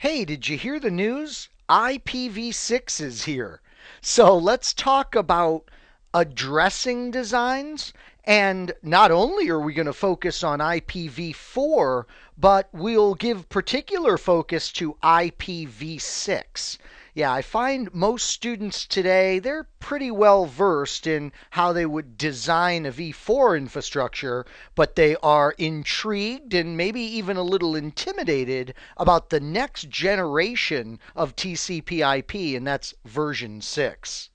Hey, did you hear the news? IPv6 is here. So let's talk about addressing designs. And not only are we going to focus on IPv4, but we'll give particular focus to IPv6. Yeah, I find most students today, they're pretty well versed in how they would design a V4 infrastructure, but they are intrigued and maybe even a little intimidated about the next generation of TCP/IP, and that's version 6.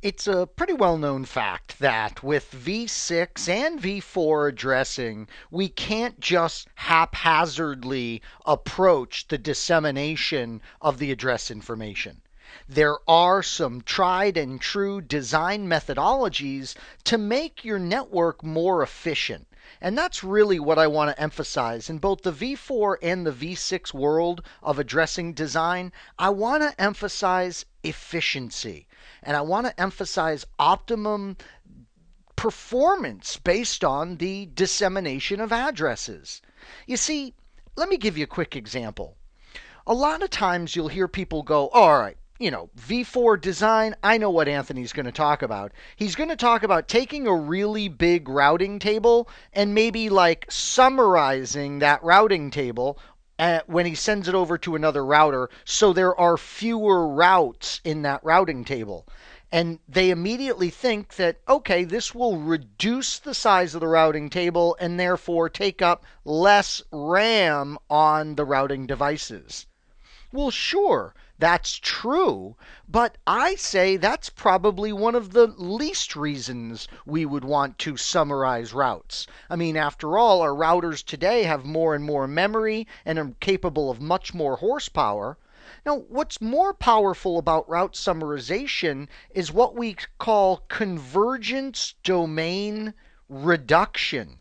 It's a pretty well known fact that with V6 and V4 addressing, we can't just haphazardly approach the dissemination of the address information. There are some tried and true design methodologies to make your network more efficient. And that's really what I want to emphasize. In both the V4 and the V6 world of addressing design, I want to emphasize efficiency. And I want to emphasize optimum performance based on the dissemination of addresses. You see, let me give you a quick example. A lot of times you'll hear people go, oh, all right, V4 design, I know what Anthony's going to talk about. He's going to talk about taking a really big routing table and maybe like summarizing that routing table when he sends it over to another router so there are fewer routes in that routing table. And they immediately think that, okay, this will reduce the size of the routing table and therefore take up less RAM on the routing devices. Well, sure, that's true, but I say that's probably one of the least reasons we would want to summarize routes. I mean, after all, our routers today have more and more memory and are capable of much more horsepower. Now, what's more powerful about route summarization is what we call convergence domain reduction.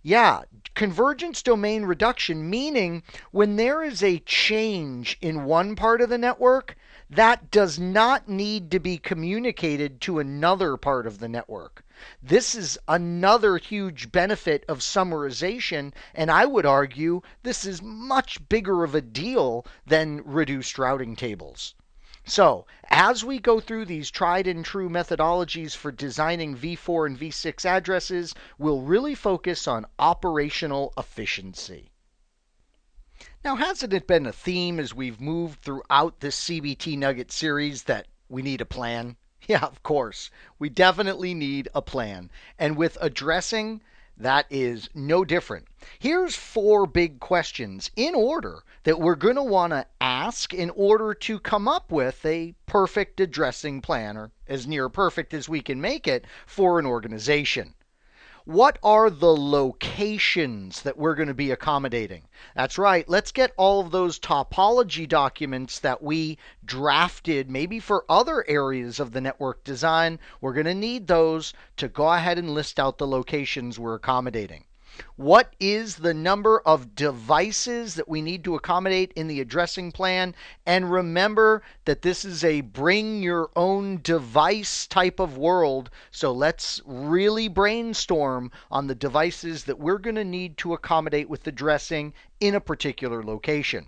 Yeah, convergence domain reduction, meaning when there is a change in one part of the network, that does not need to be communicated to another part of the network. This is another huge benefit of summarization, and I would argue this is much bigger of a deal than reduced routing tables. So, as we go through these tried and true methodologies for designing V4 and V6 addresses, we'll really focus on operational efficiency. Now, hasn't it been a theme as we've moved throughout this CBT Nugget series that we need a plan? Yeah, of course. We definitely need a plan. And with addressing, that is no different. Here's four big questions in order that we're going to want to ask in order to come up with a perfect addressing plan, or as near perfect as we can make it, for an organization. What are the locations that we're going to be accommodating? That's right, let's get all of those topology documents that we drafted maybe for other areas of the network design. We're going to need those to go ahead and list out the locations we're accommodating. What is the number of devices that we need to accommodate in the addressing plan? And remember that this is a bring your own device type of world. So let's really brainstorm on the devices that we're going to need to accommodate with addressing in a particular location.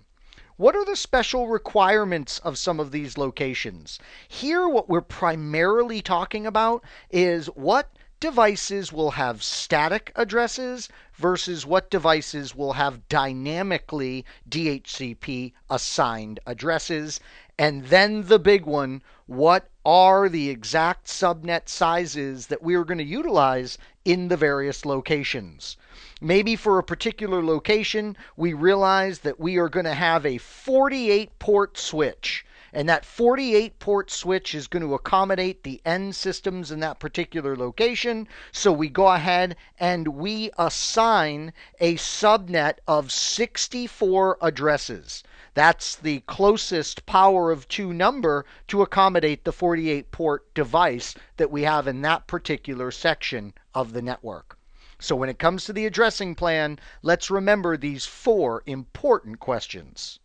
What are the special requirements of some of these locations? Here, what we're primarily talking about is what devices will have static addresses versus what devices will have dynamically DHCP assigned addresses. And then the big one, what are the exact subnet sizes that we are going to utilize in the various locations? Maybe for a particular location, we realize that we are going to have a 48 port switch. And that 48 port switch is going to accommodate the end systems in that particular location. So we go ahead and we assign a subnet of 64 addresses. That's the closest power of 2 number to accommodate the 48 port device that we have in that particular section of the network. So when it comes to the addressing plan, let's remember these 4 important questions.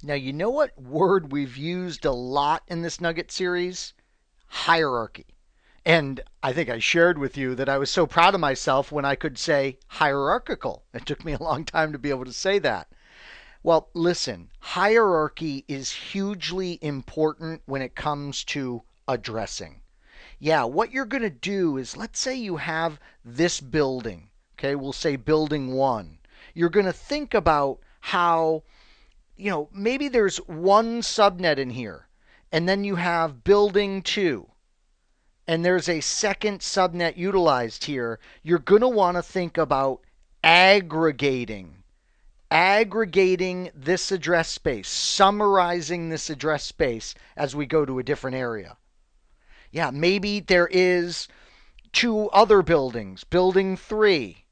Now, you know what word we've used a lot in this Nugget series? Hierarchy. And I think I shared with you that I was so proud of myself when I could say hierarchical. It took me a long time to be able to say that. Well, listen, hierarchy is hugely important when it comes to addressing. Yeah, what you're going to do is, let's say you have this building. Okay, we'll say building one. You're going to think about how, maybe there's one subnet in here, and then you have building two, and there's a second subnet utilized here. You're going to want to think about aggregating this address space, summarizing this address space as we go to a different area. Yeah, maybe there is two other buildings, building three,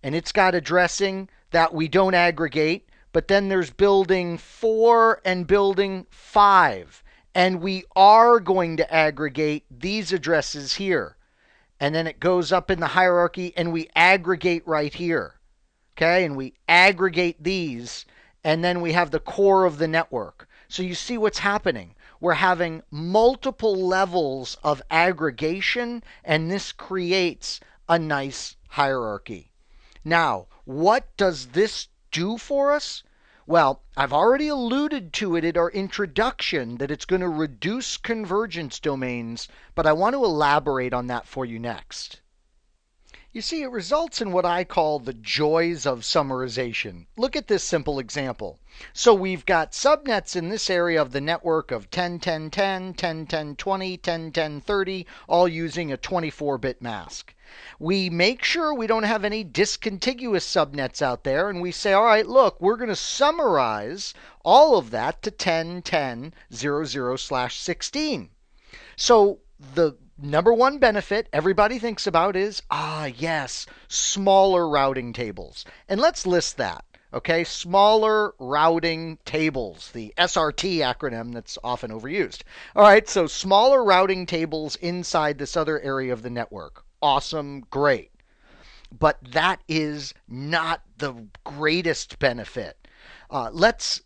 and it's got addressing that we don't aggregate, but then there's building four and building five, and we are going to aggregate these addresses here. And then it goes up in the hierarchy and we aggregate right here. Okay, and we aggregate these, and then we have the core of the network. So you see what's happening. We're having multiple levels of aggregation, and this creates a nice hierarchy. Now, what does this do for us? Well, I've already alluded to it in our introduction that it's going to reduce convergence domains, but I want to elaborate on that for you next. You see, it results in what I call the joys of summarization. Look at this simple example. So we've got subnets in this area of the network of 10, 10, 10, 10, 10, 20, 10, 10, 30, all using a 24-bit mask. We make sure we don't have any discontiguous subnets out there, and we say, all right, look, we're going to summarize all of that to 10, 10, 00/16. So the number one benefit everybody thinks about is, yes, smaller routing tables. And let's list that. Okay, smaller routing tables, the SRT acronym that's often overused. All right, so smaller routing tables inside this other area of the network. Awesome, great. But that is not the greatest benefit. Let's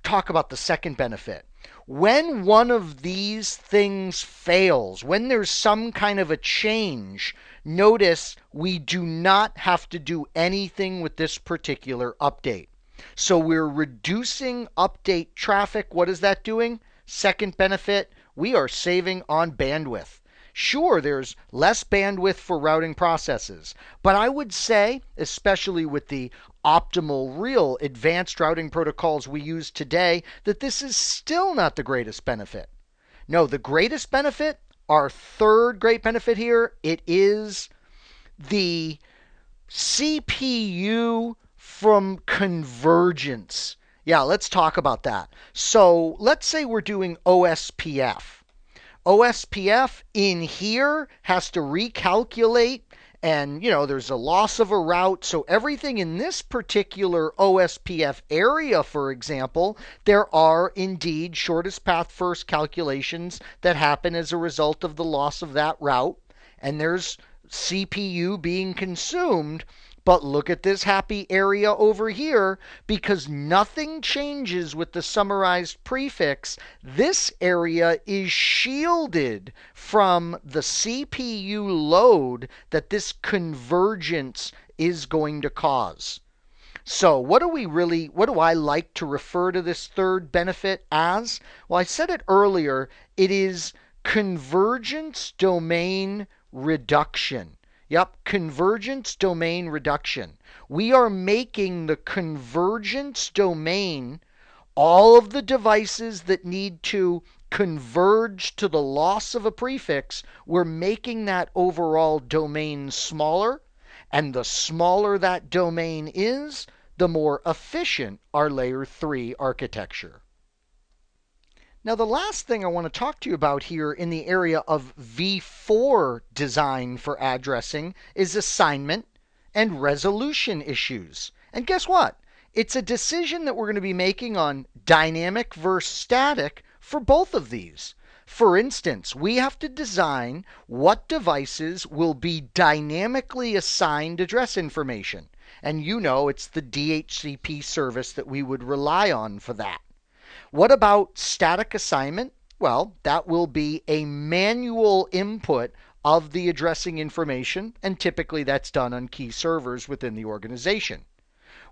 talk about the second benefit. When one of these things fails, when there's some kind of a change, notice we do not have to do anything with this particular update. So we're reducing update traffic. What is that doing? Second benefit, we are saving on bandwidth. Sure, there's less bandwidth for routing processes, but I would say, especially with the optimal, real advanced routing protocols we use today, that this is still not the greatest benefit. No, the greatest benefit, our third great benefit here, it is the CPU from convergence. Yeah, let's talk about that. So let's say we're doing OSPF. OSPF in here has to recalculate, and there's a loss of a route. So everything in this particular OSPF area, for example, there are indeed shortest path first calculations that happen as a result of the loss of that route, and there's CPU being consumed. But look at this happy area over here, because nothing changes with the summarized prefix. This area is shielded from the CPU load that this convergence is going to cause. So what do I like to refer to this third benefit as? Well, I said it earlier, it is convergence domain reduction. Yep, convergence domain reduction. We are making the convergence domain, all of the devices that need to converge to the loss of a prefix, we're making that overall domain smaller. And the smaller that domain is, the more efficient our layer 3 architecture. Now, the last thing I want to talk to you about here in the area of v4 design for addressing is assignment and resolution issues. And guess what? It's a decision that we're going to be making on dynamic versus static for both of these. For instance, we have to design what devices will be dynamically assigned address information. And it's the DHCP service that we would rely on for that. What about static assignment? Well, that will be a manual input of the addressing information, and typically that's done on key servers within the organization.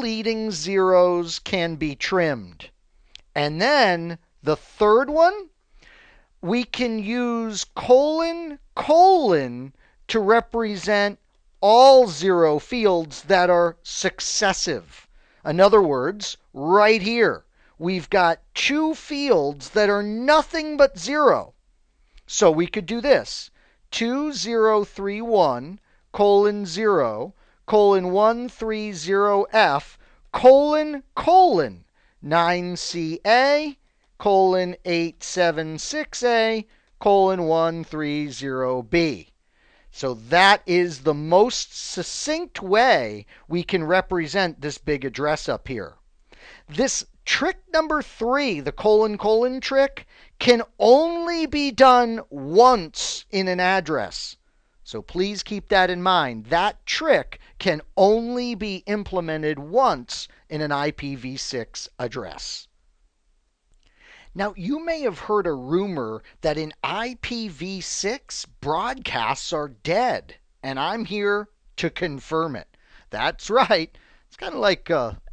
leading zeros can be trimmed. And then the third one, we can use colon, colon to represent all zero fields that are successive. In other words, right here, we've got two fields that are nothing but zero. So we could do this. 2031 colon 0 colon 130F colon colon 9CA colon 876A colon 130B. So that is the most succinct way we can represent this big address up here. This trick number 3, the colon colon trick, can only be done once in an address. So please keep that in mind. That trick can only be implemented once in an IPv6 address. Now, you may have heard a rumor that in IPv6, broadcasts are dead, and I'm here to confirm it. That's right. It's kind of like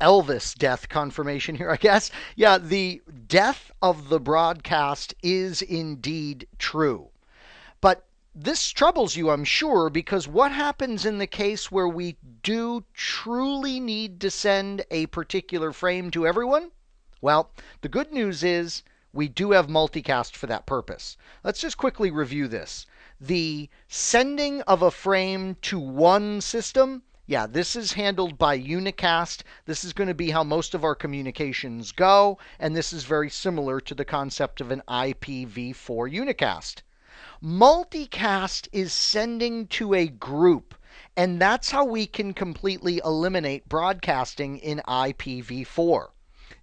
Elvis death confirmation here, I guess. Yeah, the death of the broadcast is indeed true. But this troubles you, I'm sure, because what happens in the case where we do truly need to send a particular frame to everyone? Well, the good news is we do have multicast for that purpose. Let's just quickly review this. The sending of a frame to one system, yeah, this is handled by unicast. This is going to be how most of our communications go, and this is very similar to the concept of an IPv4 unicast. Multicast is sending to a group, and that's how we can completely eliminate broadcasting in IPv4.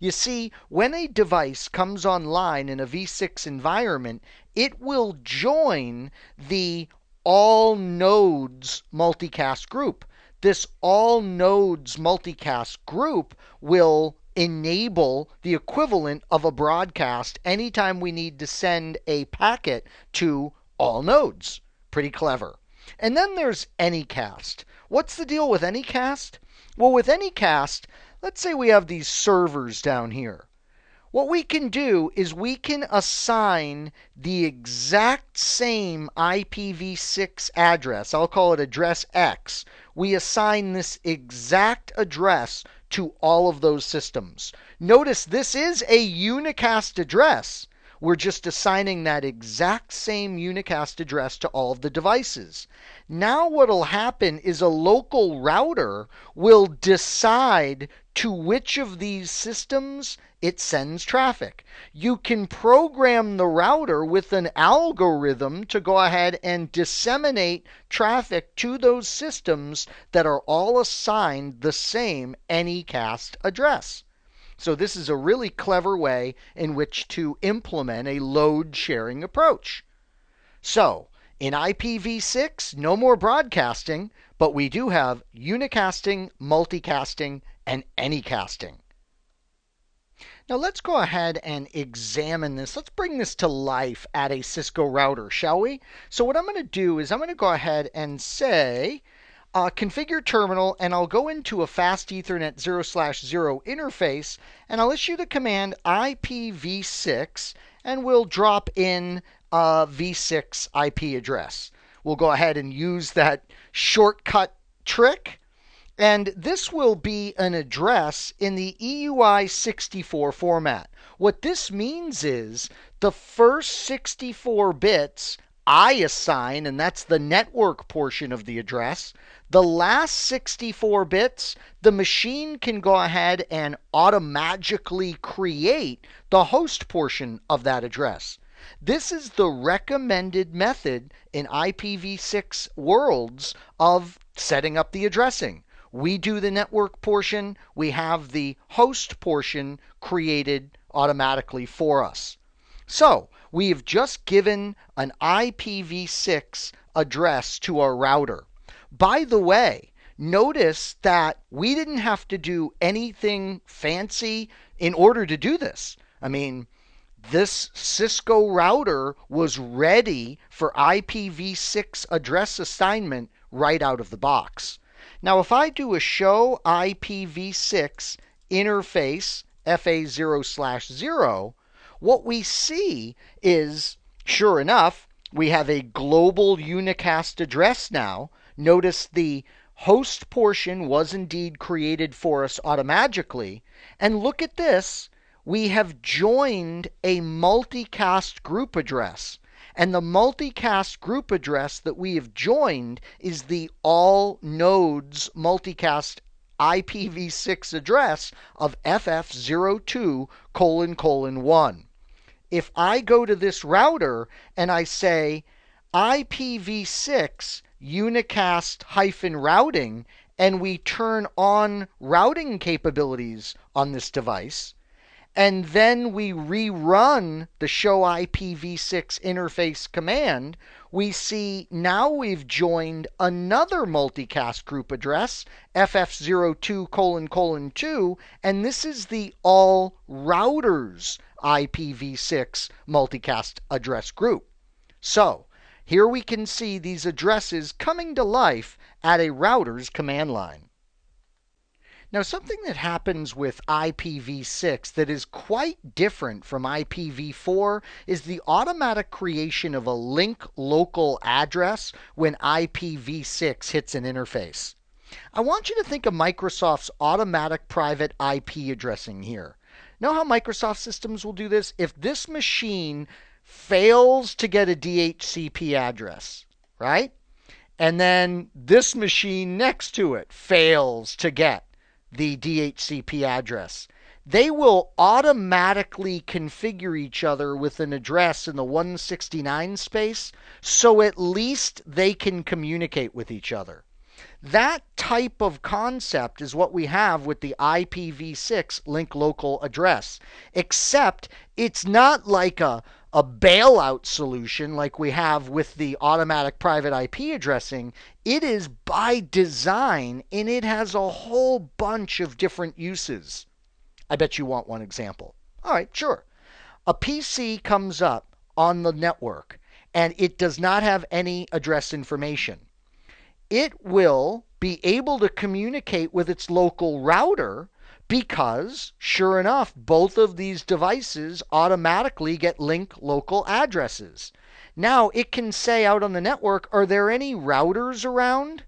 You see, when a device comes online in a v6 environment, it will join the all nodes multicast group. this all nodes multicast group will enable the equivalent of a broadcast anytime we need to send a packet to all nodes. Pretty clever. And then there's Anycast. What's the deal with Anycast? Well, with Anycast, let's say we have these servers down here. What we can do is we can assign the exact same IPv6 address. I'll call it address X. We assign this exact address to all of those systems. Notice this is a unicast address. We're just assigning that exact same unicast address to all of the devices. Now what will happen is a local router will decide to which of these systems it sends traffic. You can program the router with an algorithm to go ahead and disseminate traffic to those systems that are all assigned the same Anycast address. So this is a really clever way in which to implement a load sharing approach. So in IPv6, no more broadcasting, but we do have unicasting, multicasting, and anycasting. Now let's go ahead and examine this. Let's bring this to life at a Cisco router, shall we? So what I'm going to do is I'm going to go ahead and say configure terminal, and I'll go into a fast Ethernet 0/0 interface, and I'll issue the command IPv6, and we'll drop in a v6 IP address. We'll go ahead and use that shortcut trick, and this will be an address in the EUI64 format. What this means is the first 64 bits I assign, and that's the network portion of the address. The last 64 bits, the machine can go ahead and automatically create the host portion of that address. This is the recommended method in IPv6 worlds of setting up the addressing. We do the network portion, we have the host portion created automatically for us. So we have just given an IPv6 address to our router. By the way, notice that we didn't have to do anything fancy in order to do this. I mean, this Cisco router was ready for IPv6 address assignment right out of the box. Now, if I do a show IPv6 interface FA0/0, what we see is, sure enough, we have a global unicast address now. Notice the host portion was indeed created for us automatically. And look at this. We have joined a multicast group address. And the multicast group address that we have joined is the all nodes multicast IPv6 address of FF02::1. If I go to this router and I say IPv6 unicast-routing, and we turn on routing capabilities on this device, and then we rerun the show IPv6 interface command, we see now we've joined another multicast group address, FF02::2, and this is the all routers IPv6 multicast address group. So here we can see these addresses coming to life at a router's command line. Now, something that happens with IPv6 that is quite different from IPv4 is the automatic creation of a link local address when IPv6 hits an interface. I want you to think of Microsoft's automatic private IP addressing here. Know how Microsoft systems will do this? If this machine fails to get a DHCP address, right? And then this machine next to it fails to get the DHCP address, they will automatically configure each other with an address in the 169 space, so at least they can communicate with each other. That type of concept is what we have with the IPv6 link local address, except it's not like a a bailout solution like we have with the automatic private IP addressing. It is by design, and it has a whole bunch of different uses. I bet you want one example. All right, sure. A PC comes up on the network and it does not have any address information. It will be able to communicate with its local router because, sure enough, both of these devices automatically get link local addresses. Now it can say out on the network, are there any routers around?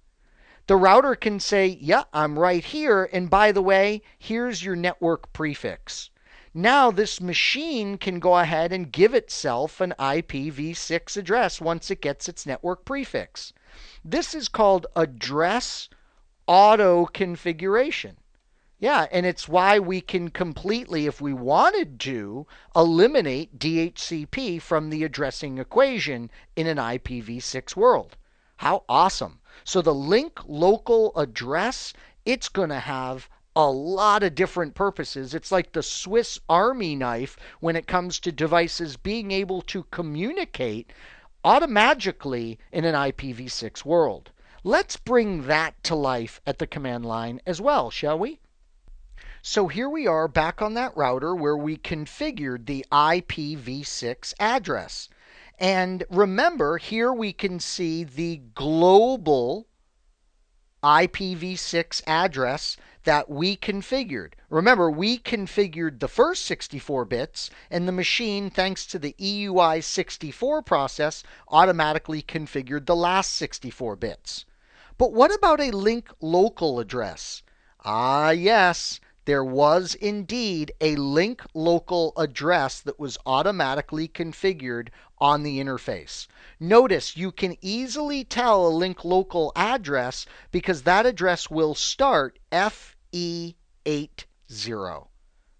The router can say, yeah, I'm right here. And by the way, here's your network prefix. Now this machine can go ahead and give itself an IPv6 address once it gets its network prefix. This is called address auto configuration. Yeah, and it's why we can completely, if we wanted to, eliminate DHCP from the addressing equation in an IPv6 world. How awesome. So the link local address, it's going to have a lot of different purposes. It's like the Swiss Army knife when it comes to devices being able to communicate automatically in an IPv6 world. Let's bring that to life at the command line as well, shall we? So here we are back on that router where we configured the IPv6 address. And remember, here we can see the global IPv6 address that we configured. Remember, we configured the first 64 bits, and the machine, thanks to the EUI64 process, automatically configured the last 64 bits. But what about a link local address? Ah, yes, there was indeed a link local address that was automatically configured on the interface. Notice you can easily tell a link local address because that address will start FE80.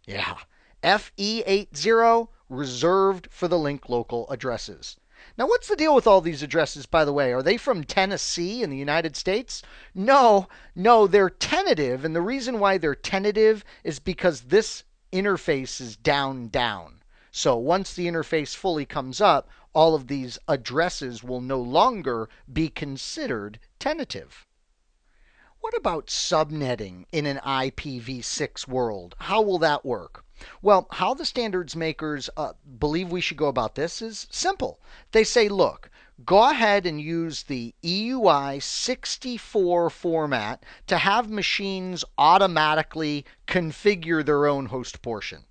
Yeah, FE80 reserved for the link local addresses. Now, what's the deal with all these addresses, by the way? Are they from Tennessee in the United States? No, they're tentative. And the reason why they're tentative is because this interface is down. So once the interface fully comes up, all of these addresses will no longer be considered tentative. What about subnetting in an IPv6 world? How will that work? Well, how the standards makers believe we should go about this is simple. They say, look, go ahead and use the EUI 64 format to have machines automatically configure their own host portion.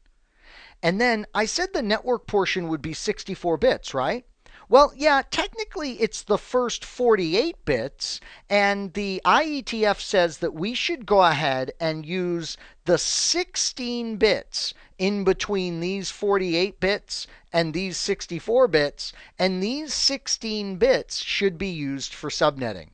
And then I said the network portion would be 64 bits, right? Well, yeah, technically it's the first 48 bits, and the IETF says that we should go ahead and use the 16 bits in between these 48 bits and these 64 bits, and these 16 bits should be used for subnetting.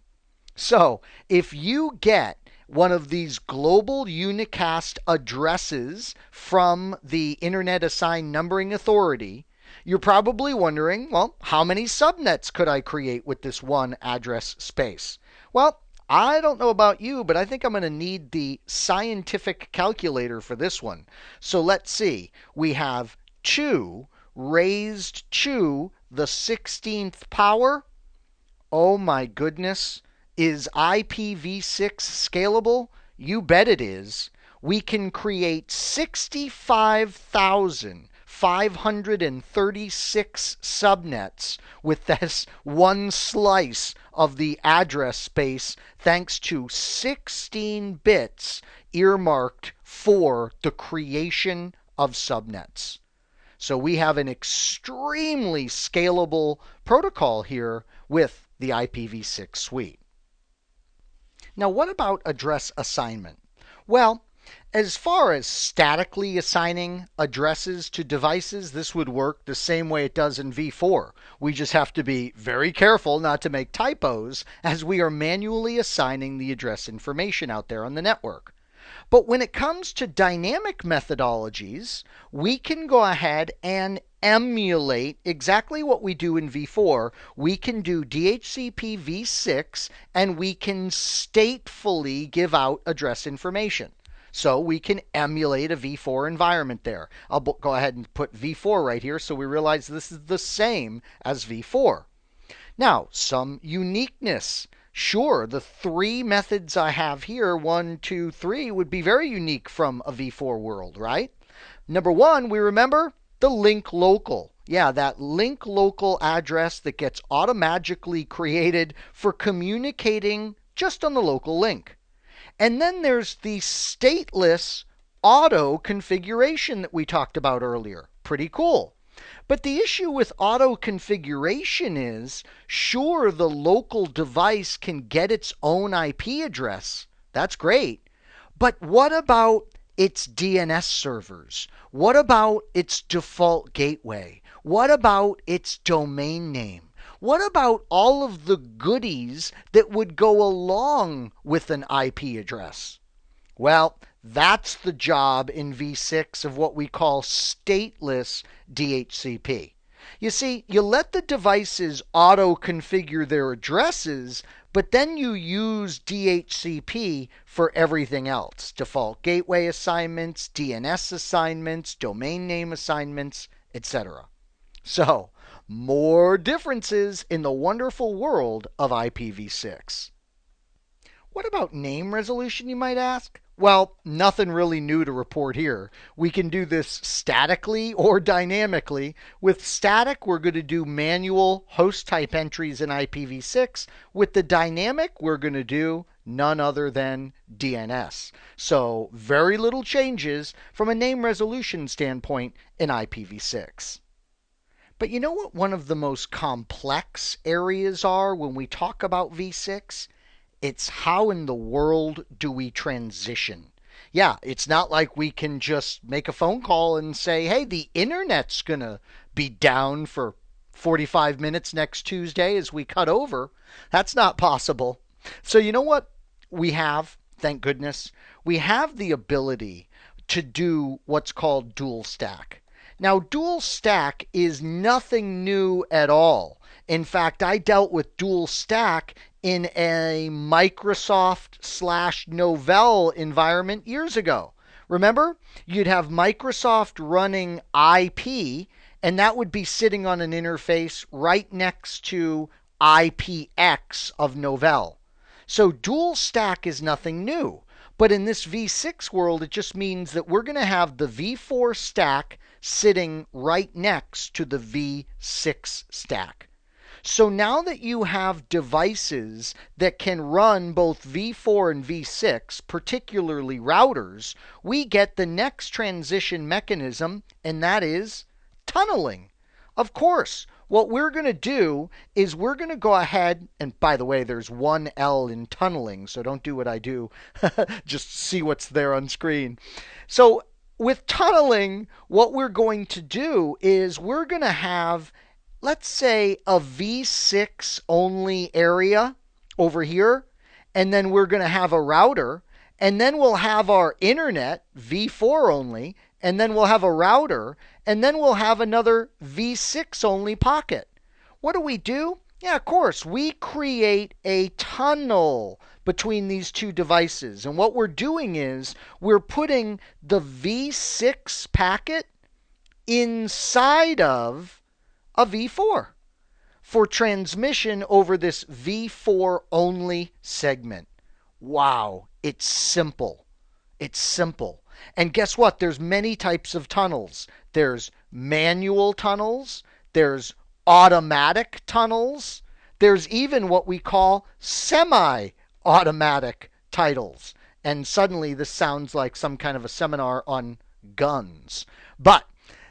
So if you get one of these global unicast addresses from the Internet Assigned Numbering Authority, you're probably wondering, well, how many subnets could I create with this one address space? Well, I don't know about you, but I think I'm going to need the scientific calculator for this one. So let's see. We have 2 raised to the 16th power. Oh my goodness. Is IPv6 scalable? You bet it is. We can create 65,536 subnets with this one slice of the address space thanks to 16 bits earmarked for the creation of subnets. So we have an extremely scalable protocol here with the IPv6 suite. Now, what about address assignment? Well, as far as statically assigning addresses to devices, this would work the same way it does in v4. We just have to be very careful not to make typos as we are manually assigning the address information out there on the network. But when it comes to dynamic methodologies, we can go ahead and emulate exactly what we do in v4. We can do DHCP v6 and we can statefully give out address information. So we can emulate a v4 environment there. I'll go ahead and put v4 right here so we realize this is the same as v4. Now, some uniqueness. Sure, the three methods I have here, 1, 2, 3, would be very unique from a v4 world, right? Number one, we remember the link local. Yeah, that link local address that gets automatically created for communicating just on the local link. And then there's the stateless auto configuration that we talked about earlier. Pretty cool. But the issue with auto configuration is, sure, the local device can get its own IP address. That's great. But what about its DNS servers? What about its default gateway? What about its domain name? What about all of the goodies that would go along with an IP address? Well, that's the job in v6 of what we call stateless DHCP. You see, you let the devices auto-configure their addresses, but then you use DHCP for everything else. Default gateway assignments, DNS assignments, domain name assignments, etc. So, more differences in the wonderful world of IPv6. What about name resolution, you might ask? Well, nothing really new to report here. We can do this statically or dynamically. With static, we're going to do manual host type entries in IPv6. With the dynamic, we're going to do none other than DNS. So very little changes from a name resolution standpoint in IPv6. But you know what one of the most complex areas are when we talk about v6? It's how in the world do we transition? Yeah, it's not like we can just make a phone call and say, hey, the internet's going to be down for 45 minutes next Tuesday as we cut over. That's not possible. So, you know what we have? Thank goodness. We have the ability to do what's called dual stack. Now, dual stack is nothing new at all. In fact, I dealt with dual stack in a Microsoft/Novell environment years ago. Remember, you'd have Microsoft running IP, and that would be sitting on an interface right next to IPX of Novell. So dual stack is nothing new. But in this v6 world, it just means that we're going to have the v4 stack sitting right next to the v6 stack. So now that you have devices that can run both v4 and v6, particularly routers, we get the next transition mechanism, and that is tunneling. Of course, what we're going to do is we're going to go ahead, and by the way, there's one L in tunneling, so don't do what I do. Just see what's there on screen. So with tunneling, what we're going to do is we're going to have, let's say, a v6 only area over here, and then we're going to have a router, and then we'll have our internet, v4 only, and then we'll have a router, and then we'll have another v6 only pocket. What do? Yeah, of course, we create a tunnel between these two devices. And what we're doing is we're putting the v6 packet inside of a v4 for transmission over this v4 only segment. Wow, it's simple. It's simple. And guess what? There's many types of tunnels. There's manual tunnels. There's automatic tunnels. There's even what we call semi-automatic titles. And suddenly this sounds like some kind of a seminar on guns. But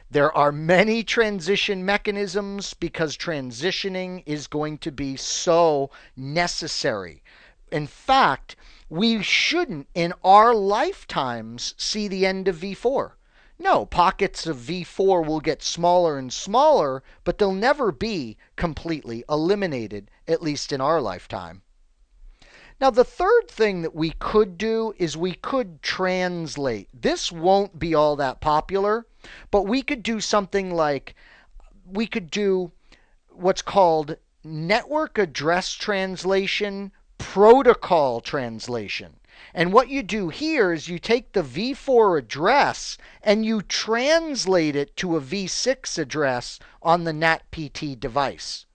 there are many transition mechanisms because transitioning is going to be so necessary. In fact, we shouldn't in our lifetimes see the end of v4. No, pockets of v4 will get smaller and smaller, but they'll never be completely eliminated, at least in our lifetime. Now, the third thing that we could do is we could translate. This won't be all that popular, but we could do something like we could do what's called network address translation, protocol translation. And what you do here is you take the v4 address and you translate it to a v6 address on the NatPT device.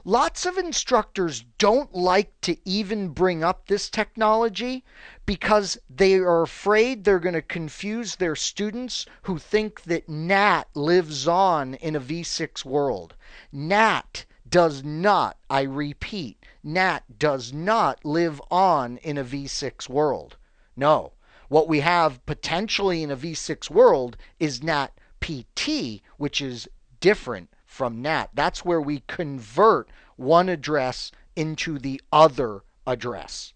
Lots of instructors don't like to even bring up this technology because they are afraid they're going to confuse their students who think that NAT lives on in a v6 world. NAT does not, I repeat, NAT does not live on in a v6 world. No. What we have potentially in a v6 world is NAT PT, which is different from NAT. That's where we convert one address into the other address.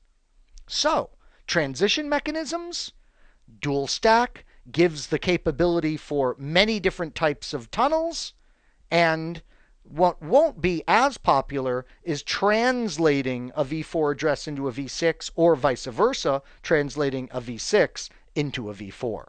So, transition mechanisms, dual stack gives the capability for many different types of tunnels, and what won't be as popular is translating a v4 address into a v6 or vice versa, translating a v6 into a v4.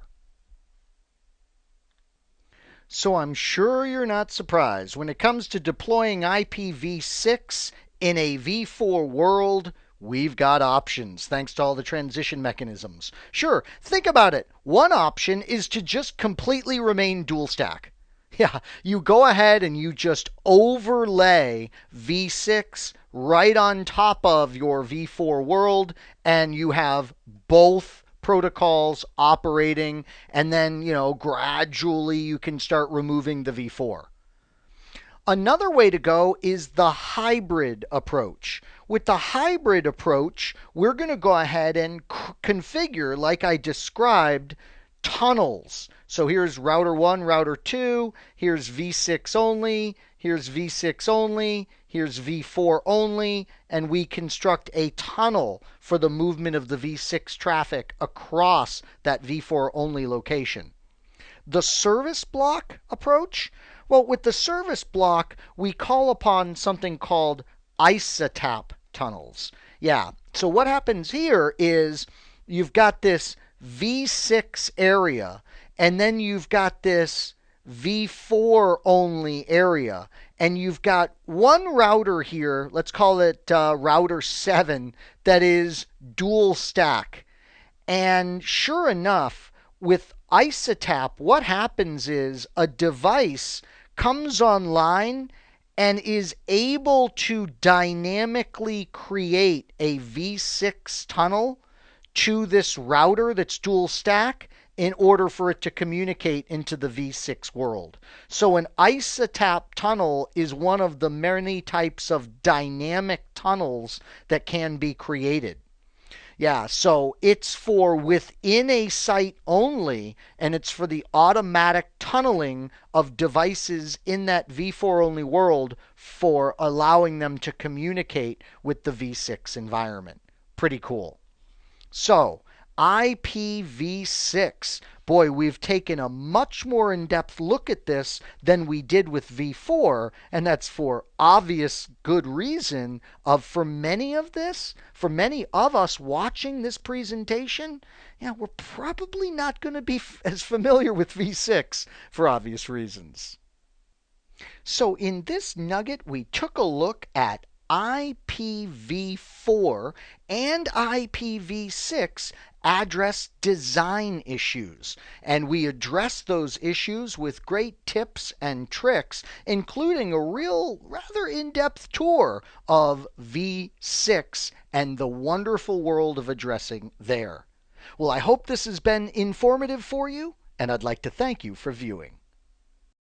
So I'm sure you're not surprised. When it comes to deploying IPv6 in a v4 world, we've got options thanks to all the transition mechanisms. Sure, think about it. One option is to just completely remain dual stack. Yeah, you go ahead and you just overlay v6 right on top of your v4 world, and you have both protocols operating, and then, gradually you can start removing the v4. Another way to go is the hybrid approach. With the hybrid approach, we're going to go ahead and configure, like I described, tunnels. So here's router 1, router 2, here's v6 only, here's v6 only, here's v4 only, and we construct a tunnel for the movement of the v6 traffic across that v4 only location. The service block approach, well, with the service block, we call upon something called isotap tunnels. Yeah, so what happens here is you've got this v6 area, and then you've got this v4 only area, and you've got one router here, let's call it router 7, that is dual stack. And sure enough, with isotap, what happens is a device comes online and is able to dynamically create a v6 tunnel to this router that's dual stack in order for it to communicate into the v6 world. So an isotap tunnel is one of the many types of dynamic tunnels that can be created. Yeah, so it's for within a site only, and it's for the automatic tunneling of devices in that v4 only world for allowing them to communicate with the v6 environment. Pretty cool. So, IPv6. Boy, we've taken a much more in-depth look at this than we did with v4, and that's for obvious good reason for many of us watching this presentation, yeah, we're probably not going to be as familiar with v6 for obvious reasons. So in this nugget, we took a look at IPv4 and IPv6 address design issues. And we address those issues with great tips and tricks, including a rather in-depth tour of v6 and the wonderful world of addressing there. Well, I hope this has been informative for you, and I'd like to thank you for viewing.